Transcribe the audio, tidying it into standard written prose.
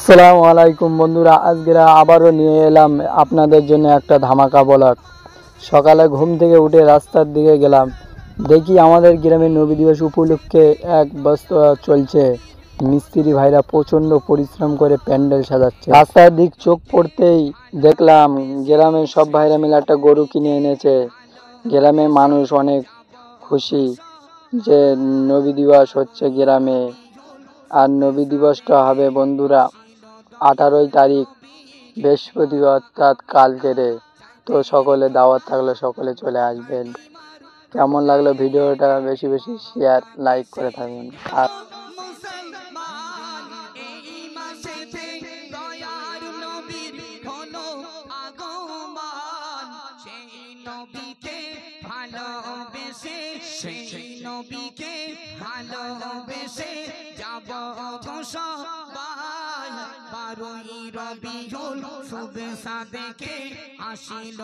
আসসালামু আলাইকুম বন্ধুরা, আজকে আবারও নিয়ে এলাম আপনাদের জন্য একটা ধামাকা ব্লগ। সকালে ঘুম থেকে উঠে রাস্তার দিকে গেলাম, দেখি আমাদের গ্রামের নবী দিবস উপলক্ষে এক বস্তা চলছে। মিস্ত্রি ভাইরা প্রচণ্ড পরিশ্রম করে প্যান্ডেল সাজাচ্ছে। রাস্তার দিক চোখ পড়তেই দেখলাম গ্রামের সব ভাইরা মিলে একটা গরু কিনে এনেছে। গ্রামের মানুষ অনেক খুশি যে নবী দিবস হচ্ছে গ্রামে। আর নবী দিবসটা হবে বন্ধুরা 18 তারিখ বৃহস্পতিবার, অর্থাৎ কালকেরে। তো সকলে দাওয়াত থাকলে সকলে চলে আসবেন। কেমন লাগলো ভিডিওটা বেশি বেশি শেয়ার লাইক করে থাকবেন। আর ভালোবেসে যাব সবাই 12ই রবিউল শুভ সাদেকে আসিল।